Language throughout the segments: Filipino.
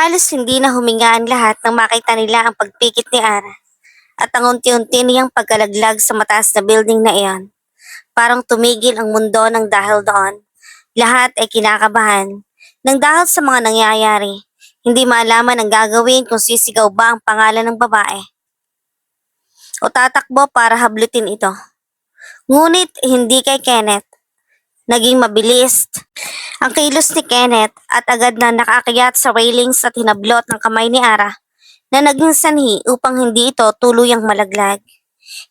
Halos hindi na huminga ang lahat nang makita nila ang pagpikit ni Ara at ang unti-unti niyang pagkalaglag sa mataas na building na iyon. Parang tumigil ang mundo ng dahil doon. Lahat ay kinakabahan nang dahil sa mga nangyayari. Hindi maalaman ang gagawin kung sisigaw ba ang pangalan ng babae o tatakbo para hablutin ito. Ngunit hindi kay Kenneth. Naging mabilis ang kilos ni Kenneth at agad na nakaakyat sa railings at hinablot ng kamay ni Ara na naging sanhi upang hindi ito tuluyang malaglag.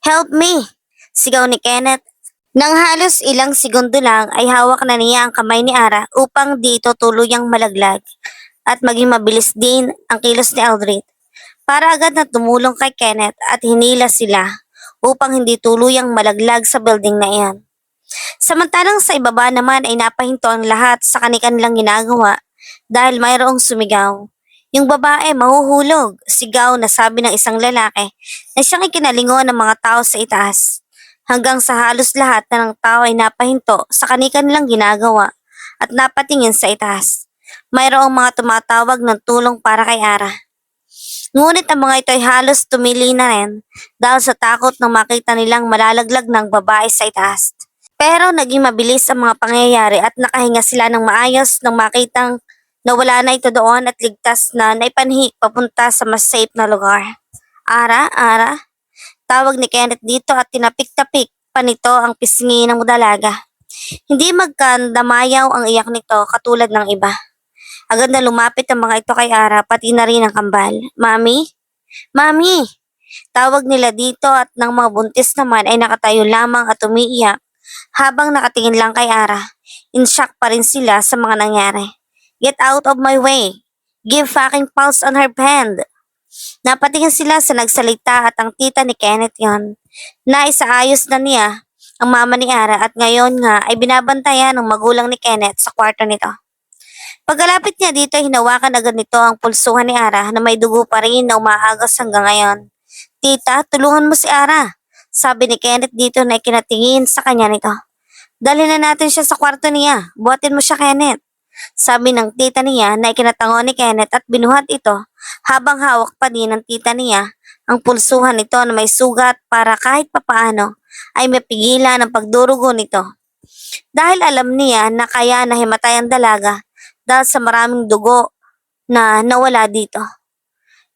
"Help me!" sigaw ni Kenneth. Nang halos ilang segundo lang ay hawak na niya ang kamay ni Ara upang di ito tuluyang malaglag at maging mabilis din ang kilos ni Eldred para agad na tumulong kay Kenneth at hinila sila upang hindi tuluyang malaglag sa building na iyan. Samantalang sa ibaba naman ay napahinto ang lahat sa kanilang ginagawa dahil mayroong sumigaw. "Yung babae mahuhulog," sigaw na sabi ng isang lalaki na siyang ikinalingon ng mga tao sa itaas. Hanggang sa halos lahat na ng tao ay napahinto sa kanilang ginagawa at napatingin sa itaas. Mayroong mga tumatawag ng tulong para kay Ara. Ngunit ang mga ito ay halos tumili na rin dahil sa takot nang makita nilang malalaglag ng babae sa itaas. Pero naging mabilis ang mga pangyayari at nakahinga sila ng maayos nang makitang nawala na ito doon at ligtas na naipanhik papunta sa mas safe na lugar. "Ara, Ara," tawag ni Kenneth dito at tinapik-tapik pa nito ang pisngi ng dalaga. Hindi magkandamayaw ang iyak nito katulad ng iba. Agad na lumapit ang mga ito kay Ara pati na rin ang kambal. "Mami? Mami!" Tawag nila dito at ng mga buntis naman ay nakatayo lamang at umiiyak habang nakatingin lang kay Ara. In shock pa rin sila sa mga nangyari. "Get out of my way! Give fucking pulse on her hand!" Napatingin sila sa nagsalita at ang tita ni Kenneth yon. Naisaayos na niya ang mama ni Ara at ngayon nga ay binabantayan ng magulang ni Kenneth sa kwarto nito. Pagkalapit niya dito ay hinawakan agad nito ang pulsuhan ni Ara na may dugo pa rin na umaagos hanggang ngayon. "Tita, tulungan mo si Ara," sabi ni Kenneth dito na ikinatingin sa kanya nito. "Dalhin na natin siya sa kwarto niya. Buhatin mo siya, Kenneth," sabi ng tita niya na ikinatango ni Kenneth at binuhat ito habang hawak pa din ng tita niya ang pulsuhan nito na may sugat para kahit papaano ay mapigilan ang pagdurugo nito. Dahil alam niya na kaya nahimatay ang dalaga dahil sa maraming dugo na nawala dito.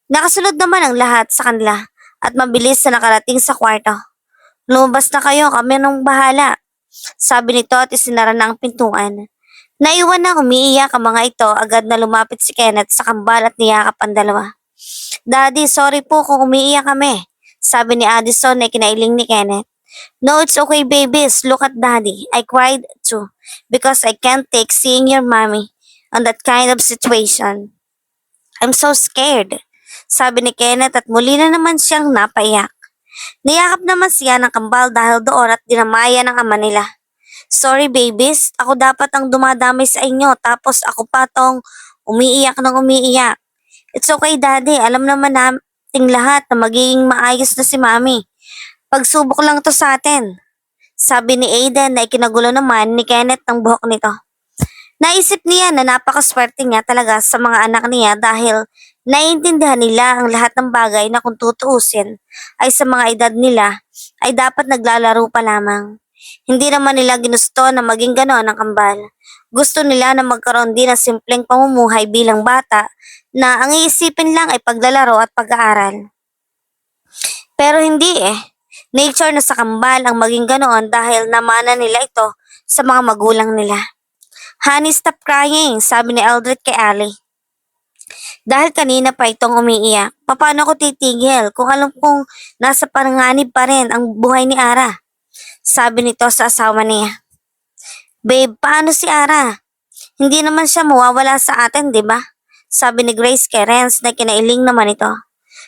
Nakasunod naman ang lahat sa kanila at mabilis na nakarating sa kwarto. "Lumabas na kayo, kami nang bahala," sabi nito at isinara na ang pintuan. Naiwan na umiiyak ang mga ito, agad na lumapit si Kenneth sa kambal at niyakap ang dalawa. "Daddy, sorry po kung umiiyak kami," sabi ni Addison na kinailing ni Kenneth. "No, it's okay babies, look at daddy. I cried too because I can't take seeing your mommy on that kind of situation. I'm so scared," sabi ni Kenneth at muli na naman siyang napaiyak. Niyakap naman siya ng kambal dahil doon at dinamaya ng ama nila. "Sorry babies, ako dapat ang dumadamay sa inyo tapos ako pa tong umiiyak ng umiiyak. It's okay daddy, alam naman nating lahat na magiging maayos na si mami. Pagsubok lang to sa atin," sabi ni Aiden na ikinagulo naman ni Kenneth ng buhok nito. Naisip niya na napakaswerte niya talaga sa mga anak niya dahil naiintindihan nila ang lahat ng bagay na kung tutuusin ay sa mga edad nila ay dapat naglalaro pa lamang. Hindi naman nila ginusto na maging gano'n ang kambal. Gusto nila na magkaroon din ng simpleng pamumuhay bilang bata na ang iisipin lang ay paglalaro at pag-aaral. Pero hindi eh. Nature na sa kambal ang maging ganoon dahil namana nila ito sa mga magulang nila. "Honey, stop crying," sabi ni Eldred kay Ali. Dahil kanina pa itong umiiyak. "Paano ko titigil kung alam kong nasa panganib pa rin ang buhay ni Ara?" sabi nito sa asawa niya. "Babe, paano si Ara? Hindi naman siya mawawala sa atin, di ba?" sabi ni Grace kay Renz na kinailing naman ito.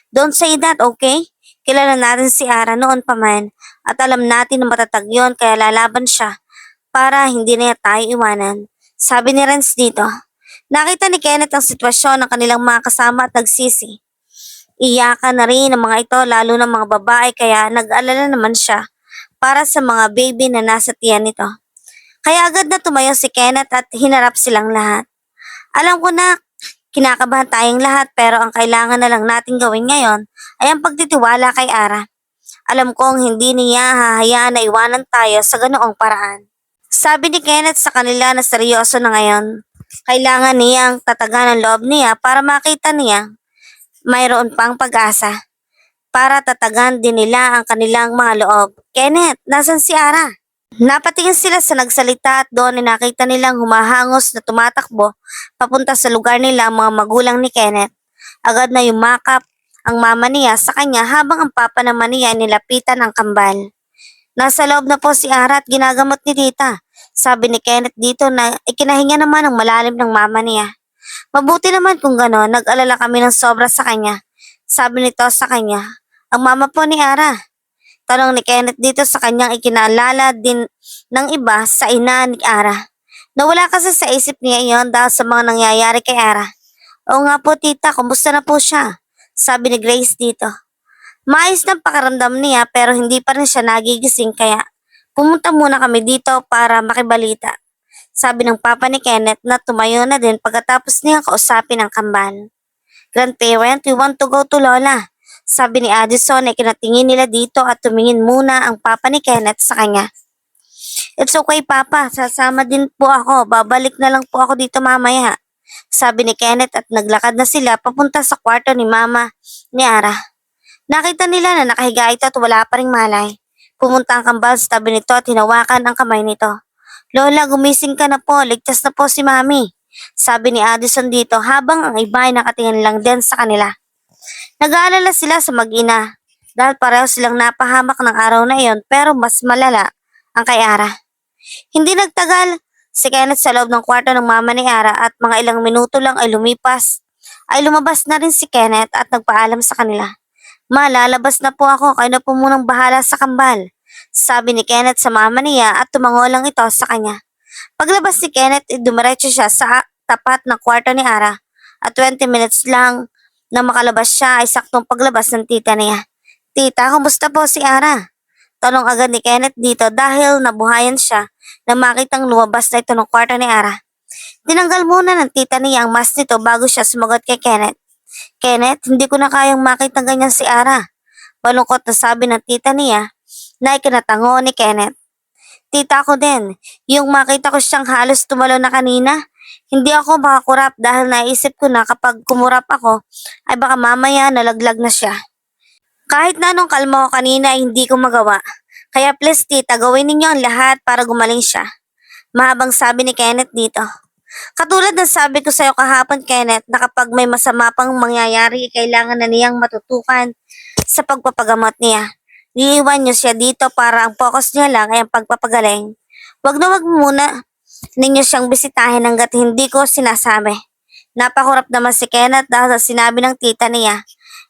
"Don't say that, okay? Kilala natin si Ara noon pa man at alam natin na matatag yun kaya lalaban siya para hindi na tayo iwanan," sabi ni Renz dito. Nakita ni Kenneth ang sitwasyon ng kanilang mga kasama at nagsisi. Iyakan na rin ang mga ito lalo ng mga babae kaya nag-alala naman siya para sa mga baby na nasa tiyan nito. Kaya agad na tumayo si Kenneth at hinarap silang lahat. "Alam ko na Kinakabahan tayong lahat pero ang kailangan na lang natin gawin ngayon ay ang pagtitiwala kay Ara. Alam kong hindi niya hahayaan na iwanan tayo sa ganoong paraan. Sabi ni Kenneth sa kanila na seryoso na ngayon. Kailangan niyang tatagan ang loob niya para makita niya mayroon pang pag-asa. Para tatagan din nila ang kanilang mga loob. Kenneth, nasan si Ara? Napatingin sila sa nagsalita at doon ay nakita nilang humahangos na tumatakbo papunta sa lugar nila ang mga magulang ni Kenneth. Agad na yumakap ang mama niya sa kanya habang ang papa naman niya nilapitan ang kambal. Nasa loob na po si Ara at ginagamot ni tita. Sabi ni Kenneth dito na ikinahinga naman ang malalim ng mama niya. Mabuti naman kung gano'n, nag-alala kami ng sobra sa kanya. Sabi nito sa kanya, ang mama po ni Ara. Tanong ni Kenneth dito sa kanyang ikinaalala din ng iba sa ina ni Ara. Nawala kasi sa isip niya iyon dahil sa mga nangyayari kay Ara. Oo nga po tita, kumusta na po siya? Sabi ni Grace dito. Maayos ng pakaramdam niya pero hindi pa rin siya nagigising kaya pumunta muna kami dito para makibalita. Sabi ng papa ni Kenneth na tumayo na din pagkatapos niya kausapin ang kambal. Grandparent, we want to go to Lola. Sabi ni Addison ay kinatingin nila dito at tumingin muna ang papa ni Kenneth sa kanya. It's okay papa, sasama din po ako, babalik na lang po ako dito mamaya. Sabi ni Kenneth at naglakad na sila papunta sa kwarto ni mama ni Ara. Nakita nila na nakahiga ito at wala pa ring malay. Pumunta ang kambal sa tabi nito at hinawakan ang kamay nito. Lola, gumising ka na po, ligtas na po si mami. Sabi ni Addison dito habang ang iba ay nakatingin lang din sa kanila. Nag-aalala sila sa mag-ina dahil pareho silang napahamak ng araw na iyon pero mas malala ang kay Ara. Hindi nagtagal, si Kenneth sa loob ng kwarto ng mama ni Ara at mga ilang minuto lang ay lumabas na rin si Kenneth at nagpaalam sa kanila. Ma, lalabas na po ako, kayo na po munang bahala sa kambal. Sabi ni Kenneth sa mama niya at tumango lang ito sa kanya. Paglabas ni Kenneth, dumiretso siya sa tapat ng kwarto ni Ara at 20 minutes lang na makalabas siya ay saktong paglabas ng tita niya. Tita, kumusta po si Ara? Tanong agad ni Kenneth dito dahil nabuhayan siya na makitang lumabas na ito ng kwarto ni Ara. Tinanggal muna ng tita niya ang mask nito bago siya sumagot kay Kenneth. Kenneth, hindi ko na kayang makita ganyan si Ara. Malungkot na sabi ng tita niya na ikinatango ni Kenneth. Tita ko din, yung makita ko siyang halos tumalo na kanina, hindi ako makakurap dahil naisip ko na kapag kumurap ako ay baka mamaya nalaglag na siya. Kahit na anong kalma ko kanina ay hindi ko magawa. Kaya please tita, gawin ninyo ang lahat para gumaling siya. Mahabang sabi ni Kenneth dito. Katulad ng sabi ko sa'yo kahapon Kenneth na kapag may masama pang mangyayari kailangan na niyang matutukan sa pagpapagamot niya. Iiwan niyo siya dito para ang focus niya lang ay ang pagpapagaling. Wag na wag muna ninyo siyang bisitahin hanggat hindi ko sinasabi. Napakurap naman si Kenneth dahil sa sinabi ng tita niya.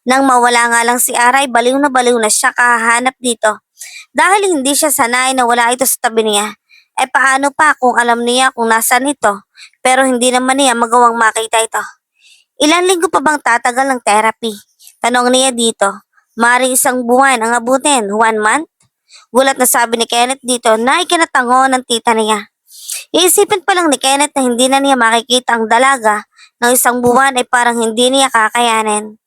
Nang mawala nga lang si Aray, baliw na siya kahanap dito. Dahil hindi siya sanay na wala ito sa tabi niya. Eh paano pa kung alam niya kung nasaan ito, pero hindi naman niya magawang makita ito. Ilang linggo pa bang tatagal ng therapy? Tanong niya dito. Maring isang buwan ang abutin, 1 month? Gulat na sabi ni Kenneth dito na ikinatango ng tita niya. Iisipin pa lang ni Kenneth na hindi na niya makikita ang dalaga ng isang buwan ay parang hindi niya kakayanin.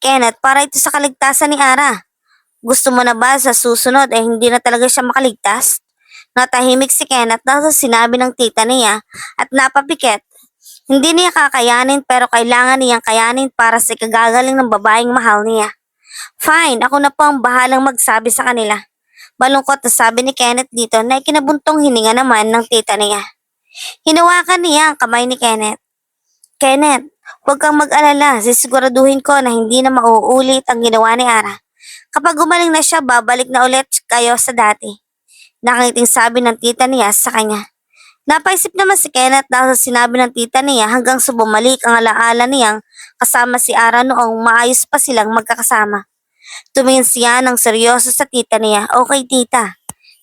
Kenneth, para ito sa kaligtasan ni Ara. Gusto mo na ba sa susunod ay hindi na talaga siya makaligtas? Natahimik si Kenneth dahil sa sinabi ng tita niya at napapikit. Hindi niya kakayanin pero kailangan niyang kayanin para sa ikagagaling ng babaeng mahal niya. Fine, ako na po ang bahalang magsabi sa kanila. Malungkot na sabi ni Kenneth dito na ikinabuntong hininga naman ng tita niya. Hinawakan niya ang kamay ni Kenneth. Kenneth, huwag kang mag-alala, sisiguraduhin ko na hindi na mauulit ang ginawa ni Ara. Kapag gumaling na siya, babalik na ulit kayo sa dati. Nakangiting sabi ng tita niya sa kanya. Napaisip naman si Kenneth dahil sa sinabi ng tita niya hanggang sa bumalik ang alaala niyang kasama si Ara noong maayos pa silang magkakasama. Tumingin siya ng seryoso sa tita niya. Okay tita,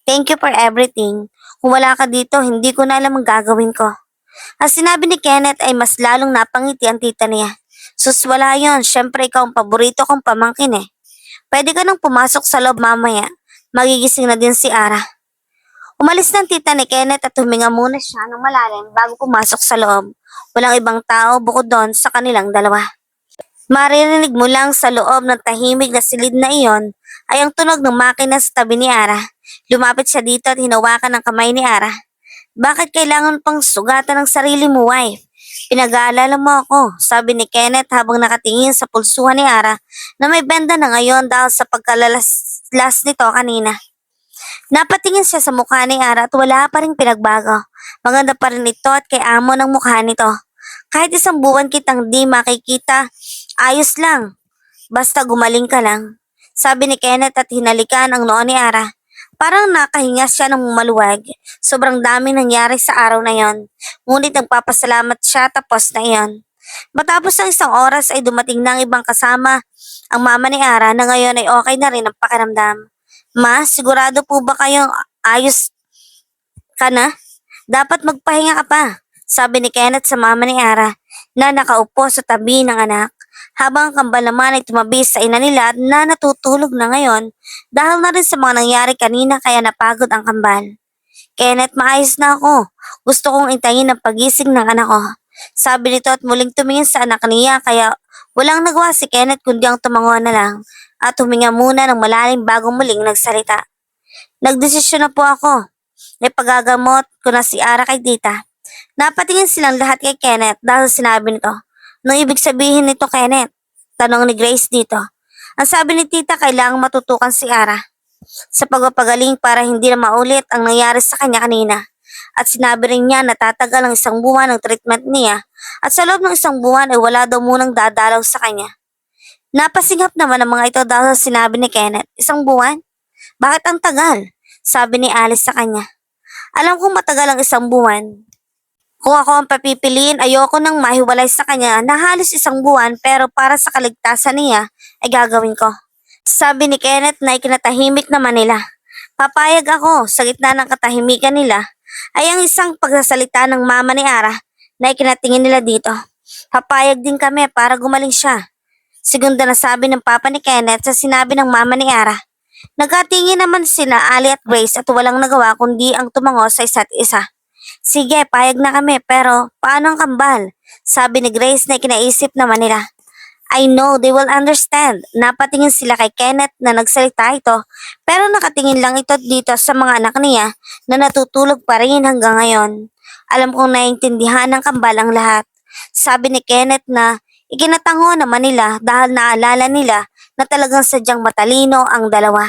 thank you for everything. Kung wala ka dito, hindi ko na alam ang gagawin ko. Ang sinabi ni Kenneth ay mas lalong napangiti ang tita niya. Sus wala yon, syempre ikaw ang paborito kong pamangkin eh. Pwede ka nang pumasok sa loob mamaya. Magigising na din si Ara. Umalis ng tita ni Kenneth at huminga muna siya ng malalim bago pumasok sa loob. Walang ibang tao bukod doon sa kanilang dalawa. Maririnig mo lang sa loob ng tahimik na silid na iyon ay ang tunog ng makina sa tabi ni Ara. Lumapit siya dito at hinawakan ng kamay ni Ara. Bakit kailangan pang sugatan ng sarili mo, wife? Pinag-aalala mo ako, sabi ni Kenneth habang nakatingin sa pulsuhan ni Ara na may benda na ngayon dahil sa pagkalalas nito kanina. Napatingin siya sa mukha ni Ara at wala pa rin pinagbago. Maganda pa rin ito at kay amo ng mukha nito. Kahit isang buwan kitang di makikita, ayos lang. Basta gumaling ka lang. Sabi ni Kenneth at hinalikan ang noo ni Ara. Parang nakahinga siya ng maluwag. Sobrang dami nangyari sa araw na yon. Ngunit nagpapasalamat siya tapos na iyon. Matapos ng isang oras ay dumating na ang ibang kasama. Ang mama ni Ara na ngayon ay okay na rin ang pakiramdam. Ma, sigurado po ba kayong ayos ka na? Dapat magpahinga ka pa, sabi ni Kenneth sa mama ni Ara na nakaupo sa tabi ng anak. Habang ang kambal naman ay tumabi sa ina nila na natutulog na ngayon dahil na rin sa mga nangyari kanina kaya napagod ang kambal. Kenneth, maayos na ako. Gusto kong intayin ang pagising ng anak ko. Sabi nito at muling tumingin sa anak niya kaya walang nagawa si Kenneth kundi ang tumango na lang at huminga muna ng malalim bago muling nagsalita. Nagdesisyon na po ako. May pagagamot ko na si Ara kay tita. Napatingin silang lahat kay Kenneth dahil sinabi nito. Anong ibig sabihin nito, Kenneth? Tanong ni Grace dito. Ang sabi ni tita, kailangang matutukan si Ara sa pagpapagaling para hindi na maulit ang nangyari sa kanya kanina. At sinabi rin niya na tatagal ang isang buwan ng treatment niya at sa loob ng isang buwan ay wala daw munang dadalaw sa kanya. Napasinghap naman ang mga ito dahil sinabi ni Kenneth, isang buwan? Bakit ang tagal? Sabi ni Alice sa kanya. Alam kong matagal ang isang buwan. Kung ako ang papipiliin, ayoko nang mahiwalay sa kanya na halos isang buwan pero para sa kaligtasan niya ay gagawin ko. Sabi ni Kenneth na ikinatahimik naman nila. Papayag ako sa gitna ng katahimikan nila ay ang isang pagsasalita ng mama ni Ara na ikinatingin nila dito. Papayag din kami para gumaling siya. Segunda na sabi ng papa ni Kenneth sa sinabi ng mama ni Ara. Nagkatingin naman sina Ali at Grace at walang nagawa kundi ang tumango sa isa't isa. Sige, payag na kami pero paano ang kambal? Sabi ni Grace na kinaisip naman nila. I know they will understand. Napatingin sila kay Kenneth na nagsalita ito pero nakatingin lang ito dito sa mga anak niya na natutulog pa rin hanggang ngayon. Alam kong naiintindihan ng kambal ang lahat. Sabi ni Kenneth na ikinatango naman nila dahil naalala nila na talagang sadyang matalino ang dalawa.